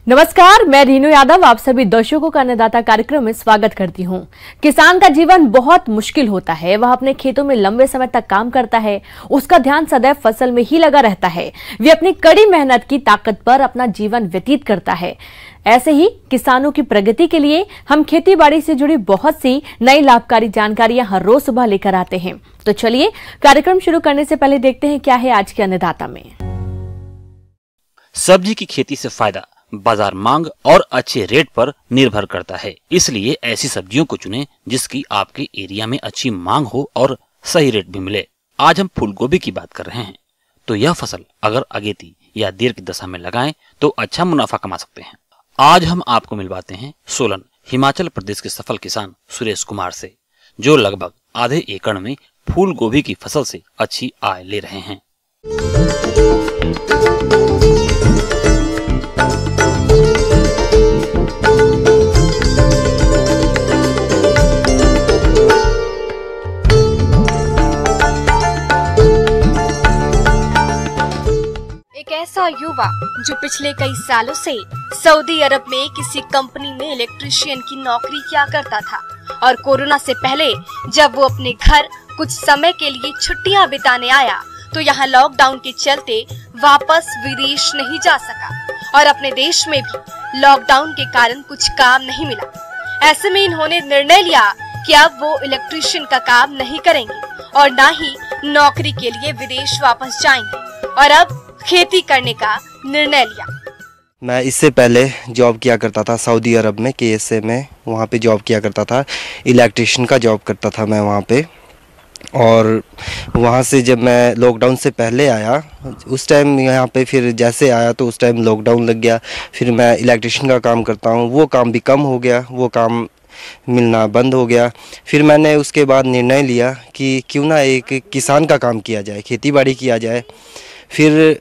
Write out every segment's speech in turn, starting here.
नमस्कार, मैं रीनू यादव आप सभी दर्शकों का अन्नदाता कार्यक्रम में स्वागत करती हूं। किसान का जीवन बहुत मुश्किल होता है। वह अपने खेतों में लंबे समय तक काम करता है, उसका ध्यान सदैव फसल में ही लगा रहता है। वे अपनी कड़ी मेहनत की ताकत पर अपना जीवन व्यतीत करता है। ऐसे ही किसानों की प्रगति के लिए हम खेती बाड़ी से जुड़ी बहुत सी नई लाभकारी जानकारियां हर रोज सुबह लेकर आते हैं। तो चलिए कार्यक्रम शुरू करने से पहले देखते हैं क्या है आज के अन्नदाता में। सब्जी की खेती से फायदा बाजार मांग और अच्छे रेट पर निर्भर करता है, इसलिए ऐसी सब्जियों को चुनें जिसकी आपके एरिया में अच्छी मांग हो और सही रेट भी मिले। आज हम फूल गोभी की बात कर रहे हैं, तो यह फसल अगर अगेती या देर की दशा में लगाएं तो अच्छा मुनाफा कमा सकते हैं। आज हम आपको मिलवाते हैं सोलन हिमाचल प्रदेश के सफल किसान सुरेश कुमार से, जो लगभग आधे एकड़ में फूल गोभी की फसल से अच्छी आय ले रहे हैं। ऐसा युवा जो पिछले कई सालों से सऊदी अरब में किसी कंपनी में इलेक्ट्रीशियन की नौकरी किया करता था और कोरोना से पहले जब वो अपने घर कुछ समय के लिए छुट्टियां बिताने आया तो यहाँ लॉकडाउन के चलते वापस विदेश नहीं जा सका और अपने देश में भी लॉकडाउन के कारण कुछ काम नहीं मिला। ऐसे में इन्होंने निर्णय लिया कि अब वो इलेक्ट्रीशियन का काम नहीं करेंगे और न ही नौकरी के लिए विदेश वापस जाएंगे और अब खेती करने का निर्णय लिया। मैं इससे पहले जॉब किया करता था सऊदी अरब में, KSA में, वहाँ पे जॉब किया करता था। इलेक्ट्रीशियन का जॉब करता था मैं वहाँ पे। और वहाँ से जब मैं लॉकडाउन से पहले आया उस टाइम यहाँ पे फिर जैसे आया तो उस टाइम लॉकडाउन लग गया। फिर मैं इलेक्ट्रीशियन का काम करता हूँ, वो काम भी कम हो गया, वो काम मिलना बंद हो गया। फिर मैंने उसके बाद निर्णय लिया कि क्यों ना एक किसान का काम किया जाए, खेती बाड़ी किया जाए। फिर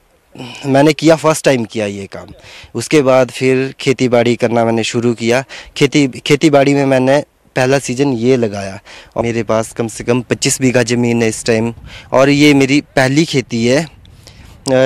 मैंने किया, फर्स्ट टाइम किया ये काम। उसके बाद फिर खेती बाड़ी करना मैंने शुरू किया। खेती बाड़ी में मैंने पहला सीज़न ये लगाया और मेरे पास कम से कम 25 बीघा ज़मीन है इस टाइम और ये मेरी पहली खेती है।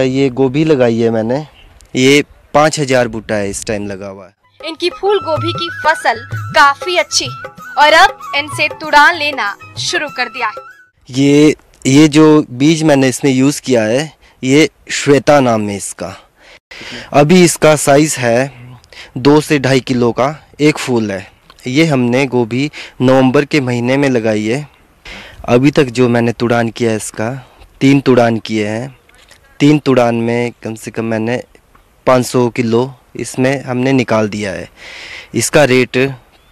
ये गोभी लगाई है मैंने, ये 5000 बूटा है इस टाइम लगा हुआ है। इनकी फूल गोभी की फसल काफी अच्छी है और अब इनसे तुड़ान लेना शुरू कर दिया है। ये जो बीज मैंने इसमें यूज़ किया है ये श्वेता नाम है इसका। अभी इसका साइज़ है 2 से 2.5 किलो का एक फूल है। ये हमने गोभी नवंबर के महीने में लगाई है। अभी तक जो मैंने तुड़ान किया है इसका 3 तुड़ान किए हैं। 3 तुड़ान में कम से कम मैंने 500 किलो इसमें हमने निकाल दिया है। इसका रेट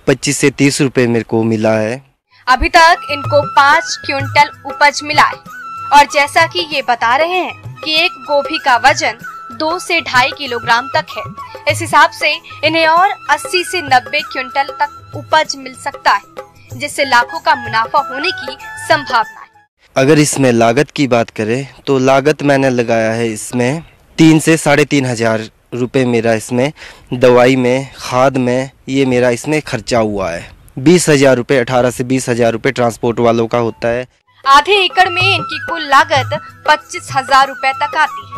25 से 30 रुपये मेरे को मिला है। अभी तक इनको 5 क्विंटल उपज मिला है और जैसा कि ये बता रहे हैं कि एक गोभी का वजन 2 से 2.5 किलोग्राम तक है। इस हिसाब से इन्हें और 80 से 90 क्विंटल तक उपज मिल सकता है, जिससे लाखों का मुनाफा होने की संभावना है। अगर इसमें लागत की बात करें तो लागत मैंने लगाया है इसमें 3 से 3,500 रुपये मेरा इसमें दवाई में, खाद में, ये मेरा इसमें खर्चा हुआ है। 20,000 रुपये, 18 से 20,000 रुपये ट्रांसपोर्ट वालों का होता है। आधे एकड़ में इनकी कुल लागत 25,000 रुपए तक आती है।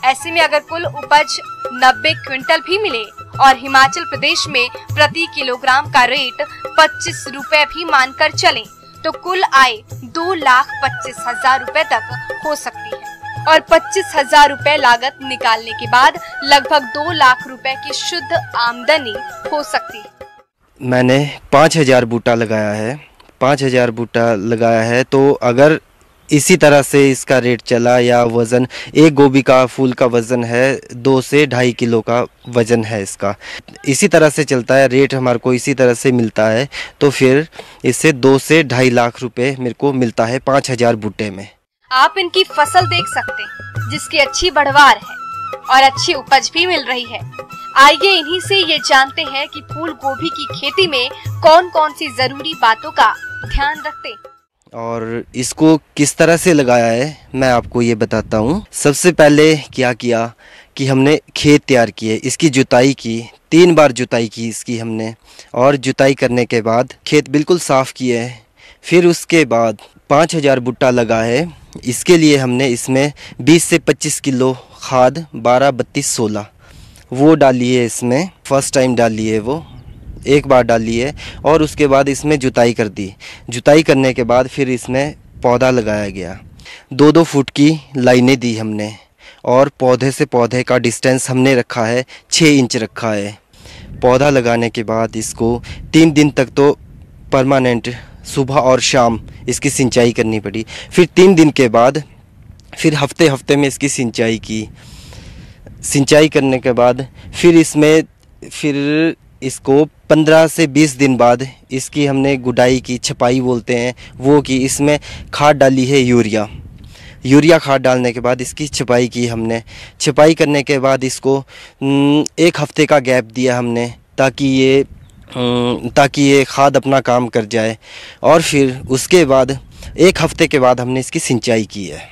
ऐसे में अगर कुल उपज 90 क्विंटल भी मिले और हिमाचल प्रदेश में प्रति किलोग्राम का रेट 25 रुपए भी मानकर चलें, तो कुल आय 2,25,000 रुपए तक हो सकती है और 25,000 रुपए लागत निकालने के बाद लगभग 2 लाख रुपए की शुद्ध आमदनी हो सकती है। मैंने 5,000 बूटा लगाया है। 5,000 बूटा लगाया है तो अगर इसी तरह से इसका रेट चला या वज़न, एक गोभी का फूल का वज़न है 2 से 2.5 किलो का वज़न है इसका, इसी तरह से चलता है, रेट हमारे को इसी तरह से मिलता है, तो फिर इससे 2 से 2.5 लाख रुपए मेरे को मिलता है 5,000 बूटे में। आप इनकी फसल देख सकते हैं जिसकी अच्छी बढ़वार है और अच्छी उपज भी मिल रही है। आइए इन्हीं से ये जानते हैं कि फूल गोभी की खेती में कौन कौन सी जरूरी बातों का ध्यान रखते हैं और इसको किस तरह से लगाया है मैं आपको ये बताता हूँ। सबसे पहले क्या किया कि हमने खेत तैयार किए, इसकी जुताई की, 3 बार जुताई की इसकी हमने, और जुताई करने के बाद खेत बिल्कुल साफ़ किए है। फिर उसके बाद 5,000 भुट्टा लगा है। इसके लिए हमने इसमें 20 से 25 किलो खाद 12, 32, 16 वो डाली है इसमें, फर्स्ट टाइम डाली है वो, एक बार डाली है। और उसके बाद इसमें जुताई कर दी। जुताई करने के बाद फिर इसमें पौधा लगाया गया। 2-2 फुट की लाइनें दी हमने, और पौधे से पौधे का डिस्टेंस हमने रखा है 6 इंच रखा है। पौधा लगाने के बाद इसको 3 दिन तक तो परमानेंट सुबह और शाम इसकी सिंचाई करनी पड़ी। फिर 3 दिन के बाद फिर हफ्ते हफ्ते में इसकी सिंचाई की। सिंचाई करने के बाद फिर इसको 15 से 20 दिन बाद इसकी हमने गुडाई की, छपाई बोलते हैं वो की। इसमें खाद डाली है यूरिया खाद डालने के बाद इसकी छपाई की हमने। छपाई करने के बाद इसको 1 हफ्ते का गैप दिया हमने, ताकि ये खाद अपना काम कर जाए। और फिर उसके बाद 1 हफ्ते के बाद हमने इसकी सिंचाई की है।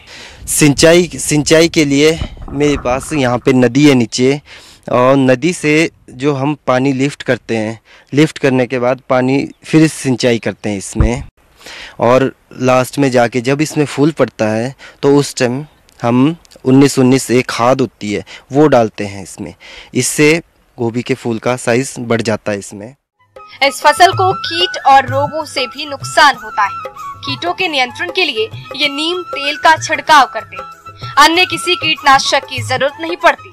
सिंचाई के लिए मेरे पास यहाँ पे नदी है नीचे, और नदी से जो हम पानी लिफ्ट करते हैं, लिफ्ट करने के बाद पानी फिर सिंचाई करते हैं इसमें। और लास्ट में जाके जब इसमें फूल पड़ता है तो उस टाइम हम 19-19 एक खाद होती है वो डालते हैं इसमें। इससे गोभी के फूल का साइज बढ़ जाता है इसमें। इस फसल को कीट और रोगों से भी नुकसान होता है। कीटों के नियंत्रण के लिए ये नीम तेल का छिड़काव करते हैं। अन्य किसी कीटनाशक की जरूरत नहीं पड़ती।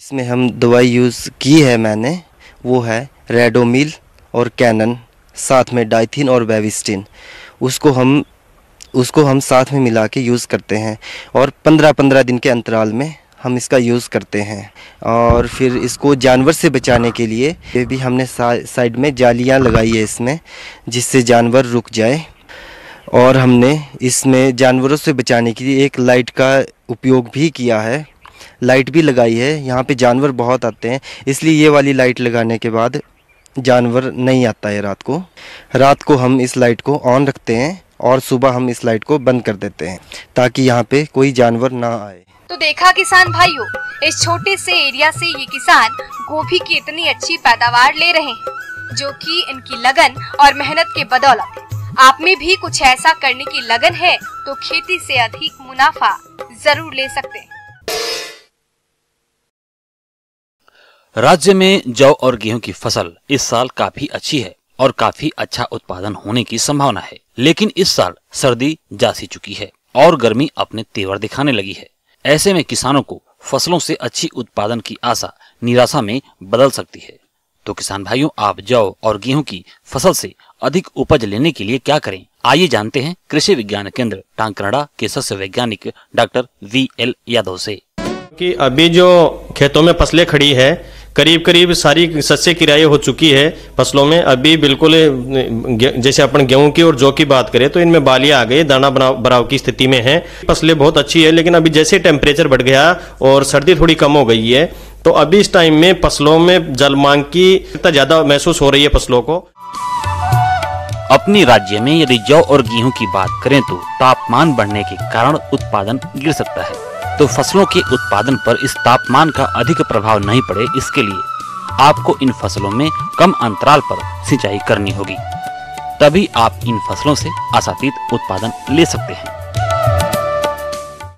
इसमें हम दवाई यूज़ की है मैंने, वो है रेडोमिल और कैनन, साथ में डाइथिन और बेविस्टिन। उसको हम साथ में मिला के यूज़ करते हैं, और 15-15 दिन के अंतराल में हम इसका यूज़ करते हैं। और फिर इसको जानवर से बचाने के लिए ये भी हमने साइड में जालियां लगाई है इसमें, जिससे जानवर रुक जाए। और हमने इसमें जानवरों से बचाने के लिए एक लाइट का उपयोग भी किया है, लाइट भी लगाई है। यहाँ पे जानवर बहुत आते हैं, इसलिए ये वाली लाइट लगाने के बाद जानवर नहीं आता है रात को हम इस लाइट को ऑन रखते हैं, और सुबह हम इस लाइट को बंद कर देते हैं, ताकि यहाँ पे कोई जानवर ना आए। तो देखा किसान भाइयों, इस छोटे से एरिया से ये किसान गोभी की इतनी अच्छी पैदावार ले रहे हैं, जो कि इनकी लगन और मेहनत के बदौलत है। आप में भी कुछ ऐसा करने की लगन है तो खेती से अधिक मुनाफा जरूर ले सकते हैं। राज्य में जौ और गेहूं की फसल इस साल काफी अच्छी है और काफी अच्छा उत्पादन होने की संभावना है। लेकिन इस साल सर्दी जा सी चुकी है और गर्मी अपने तेवर दिखाने लगी है। ऐसे में किसानों को फसलों से अच्छी उत्पादन की आशा निराशा में बदल सकती है। तो किसान भाइयों, आप जौ और गेहूं की फसल से अधिक उपज लेने के लिए क्या करें, आइए जानते हैं कृषि विज्ञान केंद्र टांकरड़ा के सस्य वैज्ञानिक डॉक्टर VL यादव से। कि अभी जो खेतों में फसलें खड़ी है, करीब सारी सस्य किराई हो चुकी है फसलों में। अभी बिल्कुल जैसे अपन गेहूं की और जौ की बात करें तो इनमें बालियां आ गई, दाना भराव की स्थिति में है। फसलें बहुत अच्छी है, लेकिन अभी जैसे टेम्परेचर बढ़ गया और सर्दी थोड़ी कम हो गई है, तो अभी इस टाइम में फसलों में जल मांग की ज्यादा महसूस हो रही है फसलों को। अपने राज्य में यदि जौ और गेहूं की बात करें तो तापमान बढ़ने के कारण उत्पादन गिर सकता है। तो फसलों के उत्पादन पर इस तापमान का अधिक प्रभाव नहीं पड़े, इसके लिए आपको इन फसलों में कम अंतराल पर सिंचाई करनी होगी, तभी आप इन फसलों से आशातीत उत्पादन ले सकते हैं।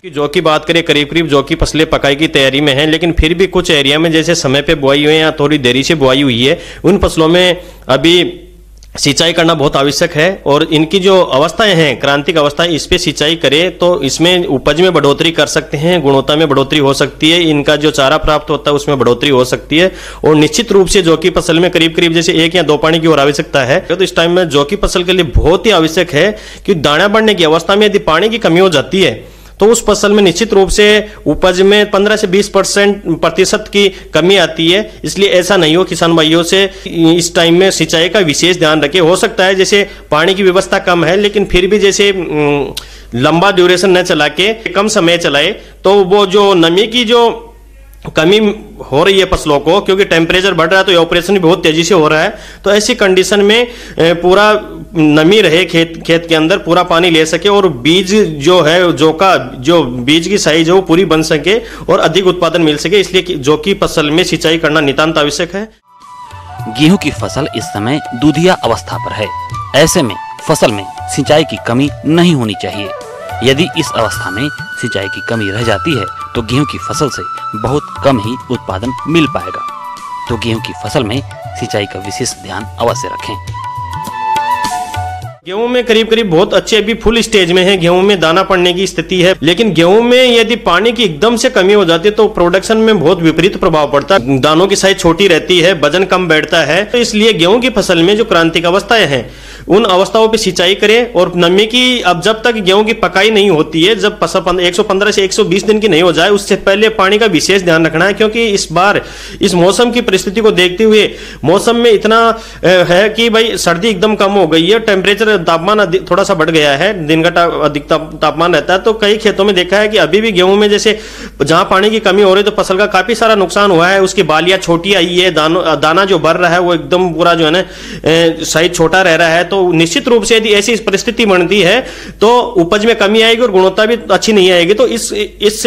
जौ की बात करें, करीब जौ की फसलें पकाई की तैयारी में हैं, लेकिन फिर भी कुछ एरिया में जैसे समय पे बुआई हुई है या थोड़ी देरी से बुआई हुई है, उन फसलों में अभी सिंचाई करना बहुत आवश्यक है। और इनकी जो अवस्थाएं हैं, क्रांतिक अवस्थाएं, इस पे सिंचाई करें तो इसमें उपज में बढ़ोतरी कर सकते हैं, गुणवत्ता में बढ़ोतरी हो सकती है, इनका जो चारा प्राप्त होता है उसमें बढ़ोतरी हो सकती है। और निश्चित रूप से जौ की फसल में करीब जैसे 1 या 2 पानी की और आवश्यकता है, तो इस टाइम में जौ की फसल के लिए बहुत ही आवश्यक है कि दाना बढ़ने की अवस्था में यदि पानी की कमी हो जाती है तो उस फसल में निश्चित रूप से उपज में 15 से 20% की कमी आती है। इसलिए ऐसा नहीं हो किसान भाइयों से इस टाइम में सिंचाई का विशेष ध्यान रखें। हो सकता है जैसे पानी की व्यवस्था कम है, लेकिन फिर भी जैसे लंबा ड्यूरेशन न चला के कम समय चलाए, तो वो जो नमी की जो कमी हो रही है फसलों को, क्योंकि टेम्परेचर बढ़ रहा है तो ऑपरेशन भी बहुत तेजी से हो रहा है, तो ऐसी कंडीशन में पूरा नमी रहे खेत के अंदर, पूरा पानी ले सके और बीज जो है जो बीज की साइज है वो पूरी बन सके और अधिक उत्पादन मिल सके। इसलिए जौ की फसल में सिंचाई करना नितांत आवश्यक है। गेहूं की फसल इस समय दूधिया अवस्था पर है। ऐसे में फसल में सिंचाई की कमी नहीं होनी चाहिए। यदि इस अवस्था में सिंचाई की कमी रह जाती है तो गेहूं की फसल से बहुत कम ही उत्पादन मिल पाएगा। तो गेहूं की फसल में सिंचाई का विशेष ध्यान अवश्य रखें। गेहूं में करीब करीब बहुत अच्छे अभी फुल स्टेज में है, गेहूं में दाना पड़ने की स्थिति है, लेकिन गेहूं में यदि पानी की एकदम से कमी हो जाती है तो प्रोडक्शन में बहुत विपरीत प्रभाव पड़ता है। दानों की साइज छोटी रहती है, वजन कम बैठता है। तो इसलिए गेहूं की फसल में जो क्रांतिक अवस्थाएं हैं उन अवस्थाओं पे सिंचाई करें। और नमी की अब जब तक गेहूं की पकाई नहीं होती है, जब 115 से 120 दिन की नहीं हो जाए, उससे पहले पानी का विशेष ध्यान रखना है। क्योंकि इस बार इस मौसम की परिस्थिति को देखते हुए मौसम में इतना है कि भाई सर्दी एकदम कम हो गई है, टेम्परेचर तापमान थोड़ा सा बढ़ गया है, दिन का अधिक तापमान रहता है। तो कई खेतों में देखा है कि अभी भी गेहूं में जैसे जहां पानी की कमी हो रही है तो फसल का काफी सारा नुकसान हुआ है। उसकी बालियां छोटी आई है, दाना जो बढ़ रहा है वो एकदम पूरा जो है ना साइज छोटा रह रहा है। तो निश्चित रूप से यदि ऐसी परिस्थिति बनती है तो उपज में कमी आएगी और गुणवत्ता भी अच्छी नहीं आएगी। तो इस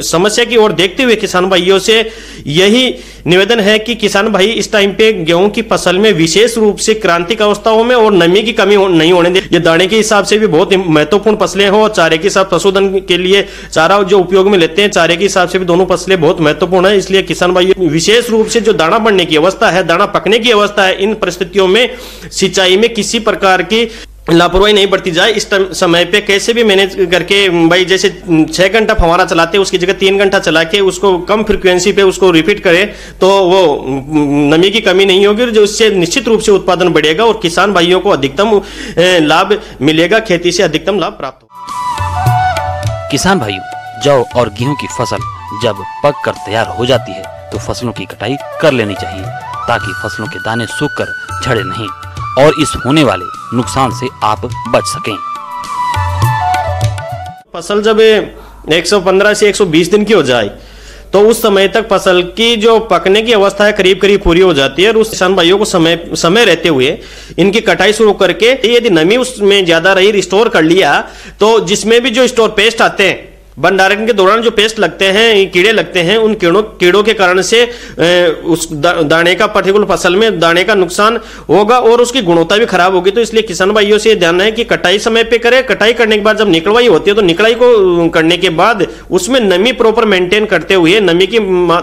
समस्या की ओर देखते हुए किसान भाइयों से यही निवेदन है कि किसान भाई इस टाइम पे गेहूं की फसल में विशेष रूप से क्रांतिक अवस्थाओं में और नमी की कमी नहीं होने दे। ये दाने के हिसाब से भी बहुत महत्वपूर्ण फसलें हो, और चारे के साथ पशुधन के लिए चारा जो उपयोग में लेते हैं, चारे के हिसाब से भी दोनों फसलें बहुत महत्वपूर्ण है। इसलिए किसान भाई विशेष रूप से जो दाना बढ़ने की अवस्था है, दाना पकने की अवस्था है, इन परिस्थितियों में सिंचाई में किसी प्रकार की लापरवाही नहीं बरती जाए। इस समय पे कैसे भी मैनेज करके भाई जैसे 6 घंटा फव्वारा चलाते हैं उसकी जगह 3 घंटा चला के उसको कम फ्रीक्वेंसी पे उसको रिपीट करें तो वो नमी की कमी नहीं होगी, जो इससे निश्चित रूप से उत्पादन बढ़ेगा और किसान भाइयों को अधिकतम लाभ मिलेगा, खेती से अधिकतम लाभ प्राप्त होगा। किसान भाइयों, जौ और गेहूं की फसल जब पक कर तैयार हो जाती है तो फसलों की कटाई कर लेनी चाहिए ताकि फसलों के दाने सूखकर झड़े नहीं और इस होने वाले नुकसान से आप बच सकें। फसल जब 115 से 120 दिन की हो जाए तो उस समय तक फसल की जो पकने की अवस्था है करीब करीब पूरी हो जाती है और उस किसान भाइयों को समय रहते हुए इनकी कटाई शुरू करके यदि नमी उसमें ज्यादा रही रिस्टोर कर लिया तो जिसमें भी जो स्टोर पेस्ट आते हैं, भंडारण के दौरान जो पेस्ट लगते हैं, कीड़े लगते हैं, उन कीड़ों के कारण से उस दाने का पर्टिकुलर फसल में दाने का नुकसान होगा और उसकी गुणवत्ता भी खराब होगी। तो इसलिए किसान भाइयों से ध्यान है कि कटाई समय पे करें। कटाई करने के बाद जब निकलवाई होती है तो निकलवाई को करने के बाद उसमें नमी प्रॉपर मेंटेन करते हुए नमी की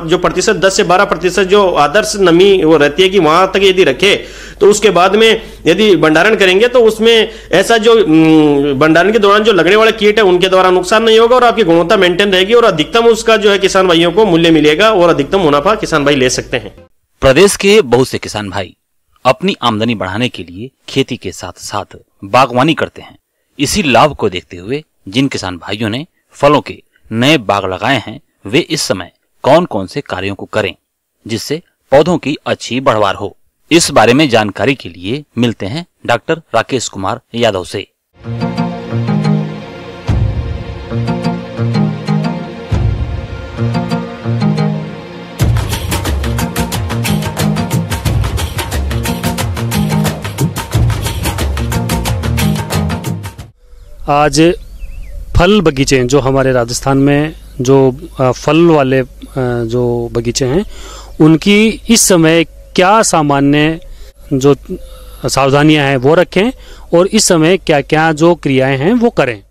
जो प्रतिशत 10 से 12% जो आदर्श नमी वो रहती है कि वहां तक यदि रखे तो उसके बाद में यदि भंडारण करेंगे तो उसमें ऐसा जो भंडारण के दौरान जो लगने वाले कीट है उनके द्वारा नुकसान नहीं होगा और आपकी गुणवत्ता मेंटेन रहेगी और अधिकतम उसका जो है किसान भाइयों को मूल्य मिलेगा और अधिकतम मुनाफा किसान भाई ले सकते हैं। प्रदेश के बहुत से किसान भाई अपनी आमदनी बढ़ाने के लिए खेती के साथ साथ बागवानी करते हैं। इसी लाभ को देखते हुए जिन किसान भाइयों ने फलों के नए बाग लगाए हैं वे इस समय कौन कौन से कार्यों को करें जिससे पौधों की अच्छी बढ़वार हो, इस बारे में जानकारी के लिए मिलते हैं डॉक्टर राकेश कुमार यादव से। आज फल बगीचे जो हमारे राजस्थान में जो फल वाले जो बगीचे हैं उनकी इस समय क्या सामान्य जो सावधानियां हैं वो रखें और इस समय क्या क्या जो क्रियाएं हैं वो करें।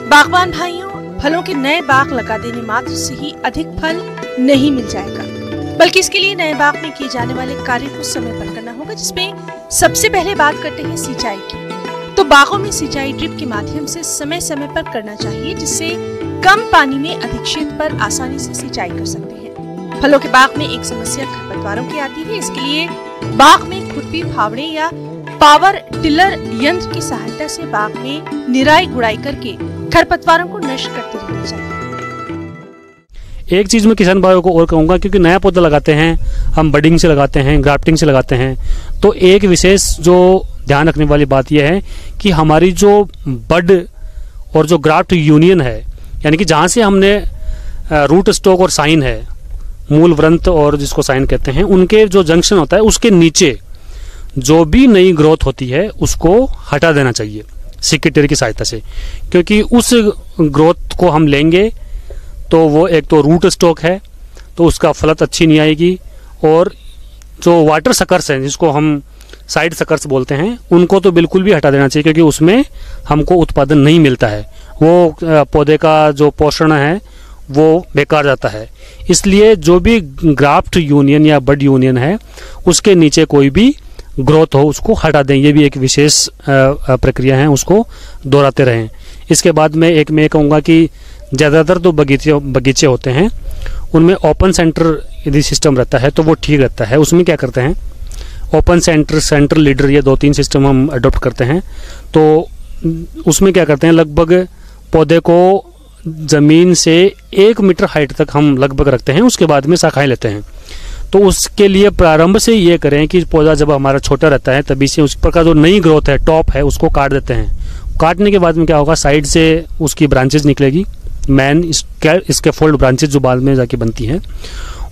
बागवान भाइयों, फलों के नए बाग लगा देने मात्र से ही अधिक फल नहीं मिल जाएगा, बल्कि इसके लिए नए बाग में किए जाने वाले कार्य को समय पर करना होगा, जिसमें सबसे पहले बात करते हैं सिंचाई की। तो बागों में सिंचाई ड्रिप के माध्यम से समय समय पर करना चाहिए, जिससे कम पानी में अधिक क्षेत्र पर आसानी से सिंचाई कर सकते हैं। फलों के बाग में एक समस्या खरपतवारों की आती है। इसके लिए बाग में खुरपी, फावड़े या पावर टिलर यंत्र की सहायता से बाग में निराई गुड़ाई करके खरपतवारों को नष्ट करते रहना चाहिए। एक चीज मैं किसान भाइयों को और कहूंगा, क्योंकि नया पौधा लगाते हैं हम, बडिंग से लगाते हैं, ग्राफ्टिंग से लगाते हैं, तो एक विशेष जो ध्यान रखने वाली बात यह है कि हमारी जो बड और जो ग्राफ्ट यूनियन है, यानी कि जहाँ से हमने रूट स्टॉक और साइन है, मूल व्रंत और जिसको साइन कहते हैं, उनके जो जंक्शन होता है उसके नीचे जो भी नई ग्रोथ होती है उसको हटा देना चाहिए सिकेटर की सहायता से, क्योंकि उस ग्रोथ को हम लेंगे तो वो एक तो रूट स्टॉक है तो उसका फलत अच्छी नहीं आएगी, और जो वाटर सकर्स हैं जिसको हम साइड सकर्स बोलते हैं उनको तो बिल्कुल भी हटा देना चाहिए, क्योंकि उसमें हमको उत्पादन नहीं मिलता है। वो पौधे का जो पोषण है वो बेकार जाता है। इसलिए जो भी ग्राफ्ट यूनियन या बड यूनियन है उसके नीचे कोई भी ग्रोथ हो उसको हटा दें। ये भी एक विशेष प्रक्रिया है, उसको दोहराते रहें। इसके बाद में मैं कहूँगा कि ज़्यादातर तो बगीचे होते हैं उनमें ओपन सेंटर यदि सिस्टम रहता है तो वो ठीक रहता है। उसमें क्या करते हैं, ओपन सेंटर लीडर, ये 2-3 सिस्टम हम अडॉप्ट करते हैं। तो उसमें क्या करते हैं, लगभग पौधे को ज़मीन से 1 मीटर हाइट तक हम लगभग रखते हैं, उसके बाद में शाखाएं लेते हैं। तो उसके लिए प्रारंभ से ये करें कि पौधा जब हमारा छोटा रहता है तभी से उस पर का जो नई ग्रोथ है, टॉप है, उसको काट देते हैं। काटने के बाद में क्या होगा, साइड से उसकी ब्रांचेज निकलेगी, मैन इसके फोल्ड ब्रांचेज जो बाद में जाके बनती हैं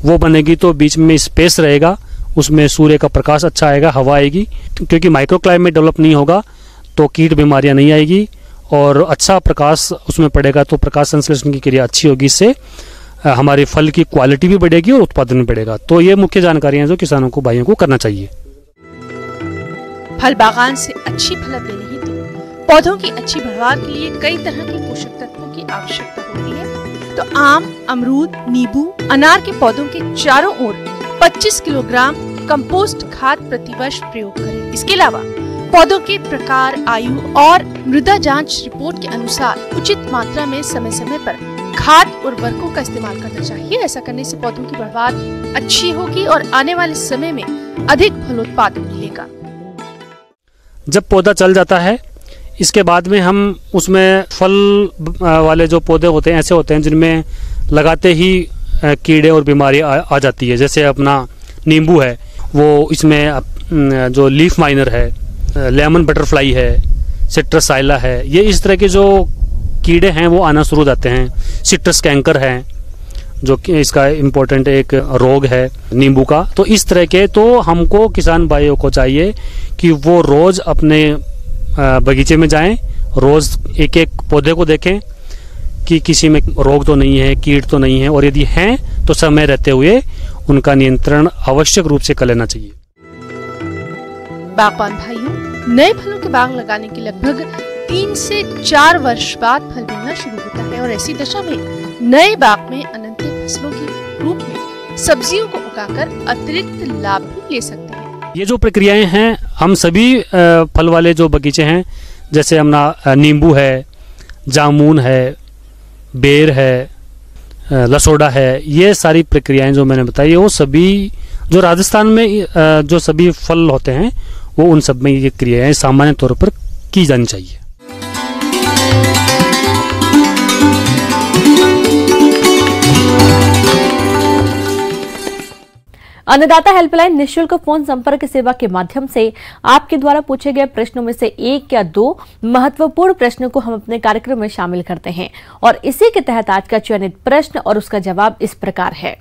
वो बनेगी। तो बीच में स्पेस रहेगा, उसमें सूर्य का प्रकाश अच्छा आएगा, हवा आएगी, क्योंकि माइक्रो क्लाइमेट डेवलप नहीं होगा तो कीट बीमारियां नहीं आएगी और अच्छा प्रकाश उसमें पड़ेगा तो प्रकाश संश्लेषण की क्रिया अच्छी होगी। इससे हमारे फल की क्वालिटी भी बढ़ेगी और उत्पादन भी बढ़ेगा। तो ये मुख्य जानकारियां जो किसानों को, भाइयों को करना चाहिए। फल बागान से अच्छी फलत देने हेतु पौधों की अच्छी बढ़वार के लिए कई तरह के पोषक तत्वों की आवश्यकता होती है। तो आम, अमरूद, नींबू, अनार के पौधों के चारों ओर 25 किलोग्राम कंपोस्ट खाद प्रतिवर्ष प्रयोग करें। इसके अलावा पौधों के प्रकार, आयु और मृदा जांच रिपोर्ट के अनुसार उचित मात्रा में समय समय पर खाद उर्वरकों का इस्तेमाल करना चाहिए। ऐसा करने से पौधों की बढ़वार अच्छी होगी और आने वाले समय में अधिक फलोत्पादन मिलेगा। जब पौधा चल जाता है इसके बाद में हम उसमें फल वाले जो पौधे होते हैं ऐसे होते हैं जिनमें लगाते ही कीड़े और बीमारी आ जाती है। जैसे अपना नींबू है, वो इसमें जो लीफ माइनर है, लेमन बटरफ्लाई है, सिट्रसाइला है, ये इस तरह के जो कीड़े हैं वो आना शुरू हो जाते हैं। सिट्रस कैंकर है जो कि इसका इम्पोर्टेंट एक रोग है नींबू का। तो इस तरह के तो हमको किसान भाइयों को चाहिए कि वो रोज अपने बगीचे में जाएं, रोज एक एक पौधे को देखें कि किसी में रोग तो नहीं है, कीट तो नहीं है, और यदि हैं तो समय रहते हुए उनका नियंत्रण आवश्यक रूप से कर लेना चाहिए। बागबान भाइयों, नए फलों के बाग लगाने के लगभग 3 से 4 वर्ष बाद फल मिलना शुरू होता है और ऐसी दशा में नए बाग में अनंत फसलों के रूप में सब्जियों को उगाकर अतिरिक्त लाभ भी ले सकते हैं। ये जो प्रक्रियाएं हैं हम सभी फल वाले जो बगीचे हैं, जैसे अपना नींबू है, जामुन है, बेर है, लसोड़ा है, ये सारी प्रक्रियाएं जो मैंने बताई वो सभी जो राजस्थान में जो सभी फल होते हैं वो उन सब में ये क्रियाएं सामान्य तौर पर की जानी चाहिए। अन्नदाता हेल्पलाइन निःशुल्क फोन संपर्क सेवा के माध्यम से आपके द्वारा पूछे गए प्रश्नों में से 1 या 2 महत्वपूर्ण प्रश्नों को हम अपने कार्यक्रम में शामिल करते हैं और इसी के तहत आज का चयनित प्रश्न और उसका जवाब इस प्रकार है।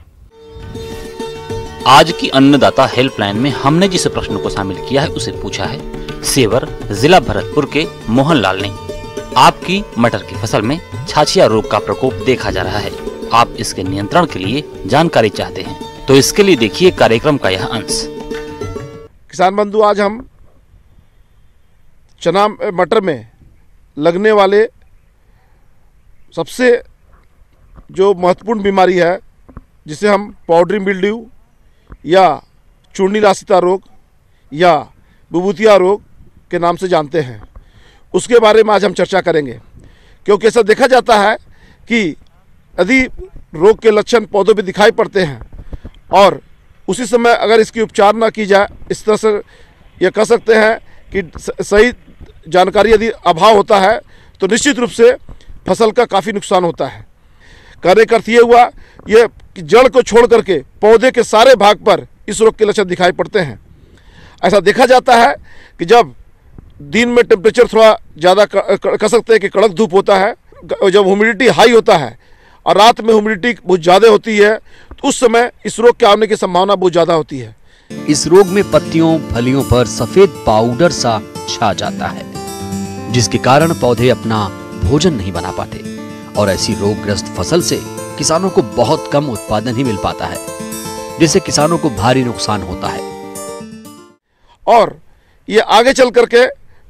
आज की अन्नदाता हेल्पलाइन में हमने जिस प्रश्न को शामिल किया है उसे पूछा है सेवर जिला भरतपुर के मोहनलाल ने। आपकी मटर की फसल में छाछिया रोग का प्रकोप देखा जा रहा है, आप इसके नियंत्रण के लिए जानकारी चाहते हैं, तो इसके लिए देखिए कार्यक्रम का यह अंश। किसान बंधु, आज हम चना मटर में लगने वाले सबसे जो महत्वपूर्ण बीमारी है जिसे हम पाउडरी मिल्ड्यू या चूर्णी रासिता रोग या बुबुतिया रोग के नाम से जानते हैं, उसके बारे में आज हम चर्चा करेंगे। क्योंकि ऐसा देखा जाता है कि यदि रोग के लक्षण पौधों में दिखाई पड़ते हैं और उसी समय अगर इसकी उपचार ना की जाए, इस तरह से ये कह सकते हैं कि सही जानकारी यदि अभाव होता है तो निश्चित रूप से फसल का काफ़ी नुकसान होता है। कहने का अर्थ ये हुआ ये कि जड़ को छोड़ करके पौधे के सारे भाग पर इस रोग के लक्षण दिखाई पड़ते हैं। ऐसा देखा जाता है कि जब दिन में टेम्परेचर थोड़ा ज़्यादा कह सकते हैं कि कड़क धूप होता है, जब ह्यूमिडिटी हाई होता है और रात में ह्यूमिडिटी बहुत ज़्यादा होती है तो उस समय इस रोग के आने की संभावना बहुत ज़्यादा होती है। इस रोग में पत्तियों फलियों पर सफेद पाउडर सा छा जाता है, जिसके कारण पौधे अपना भोजन नहीं बना पाते और ऐसी रोगग्रस्त फसल से किसानों को बहुत कम उत्पादन ही मिल पाता है, जिससे किसानों को भारी नुकसान होता है। और ये आगे चल करके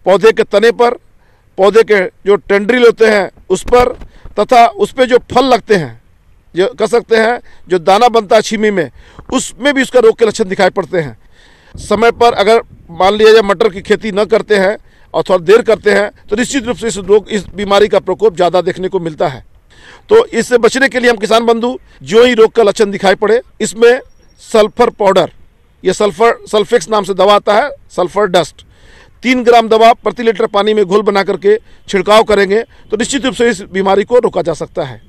पौधे के तने पर, पौधे के जो टेंड्रिल होते हैं उस पर, तथा उस पर जो फल लगते हैं, जो कह सकते हैं जो दाना बनता है छीमी में, उसमें भी उसका रोग के लक्षण दिखाई पड़ते हैं। समय पर अगर मान लिया जाए मटर की खेती न करते हैं और थोड़ा देर करते हैं तो निश्चित रूप से इस बीमारी का प्रकोप ज़्यादा देखने को मिलता है। तो इससे बचने के लिए हम किसान बंधु, जो ही रोग का लक्षण दिखाई पड़े, इसमें सल्फर पाउडर, ये सल्फेक्स नाम से दवा आता है, सल्फर डस्ट, 3 ग्राम दवा प्रति लीटर पानी में घोल बना करके छिड़काव करेंगे तो निश्चित रूप से इस बीमारी को रोका जा सकता है।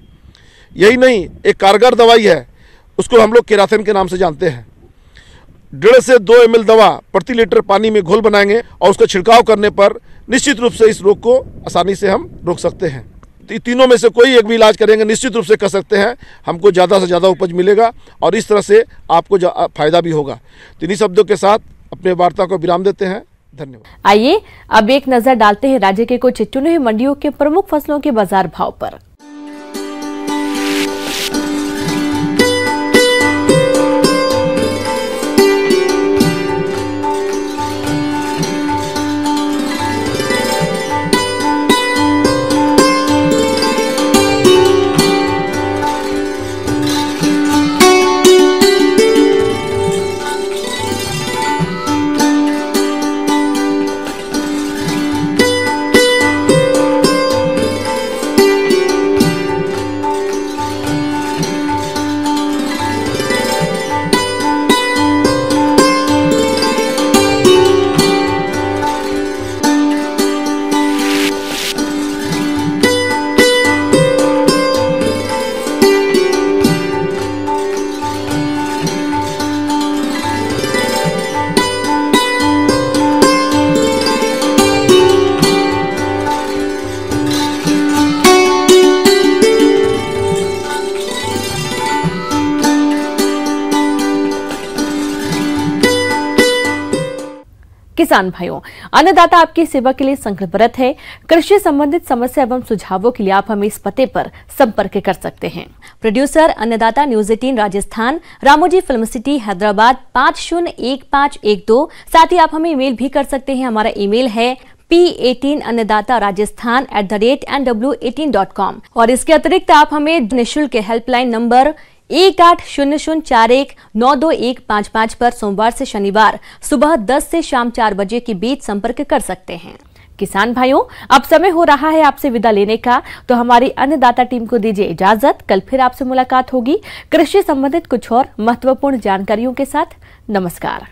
यही नहीं, एक कारगर दवाई है, उसको हम लोग केराथिन के नाम से जानते हैं। 1.5 से 2 ml दवा प्रति लीटर पानी में घोल बनाएंगे और उसका छिड़काव करने पर निश्चित रूप से इस रोग को आसानी से हम रोक सकते हैं। तीनों में से कोई एक भी इलाज करेंगे, निश्चित रूप से कर सकते हैं, हमको ज़्यादा से ज़्यादा उपज मिलेगा और इस तरह से आपको फायदा भी होगा। तो इन्हीं शब्दों के साथ अपने वार्ता को विराम देते हैं। धन्यवाद। आइए अब एक नजर डालते हैं राज्य के कुछ चुने हुए मंडियों के प्रमुख फसलों के बाजार भाव पर। किसान भाइयों, अन्नदाता आपकी सेवा के लिए संकल्परत है। कृषि संबंधित समस्या एवं सुझावों के लिए आप हमें इस पते पर संपर्क कर सकते हैं। प्रोड्यूसर अन्नदाता news 18 Rajasthan, Ramoji film city Hyderabad 501512। साथ ही आप हमें ईमेल भी कर सकते हैं। हमारा ईमेल है p18annadataraajasthan@nw18.com। और इसके अतिरिक्त आप हमें निःशुल्क हेल्पलाइन नंबर 180041922155 पर सोमवार से शनिवार सुबह 10 से शाम 4 बजे के बीच संपर्क कर सकते हैं। किसान भाइयों, अब समय हो रहा है आपसे विदा लेने का, तो हमारी अन्नदाता टीम को दीजिए इजाजत। कल फिर आपसे मुलाकात होगी कृषि संबंधित कुछ और महत्वपूर्ण जानकारियों के साथ। नमस्कार।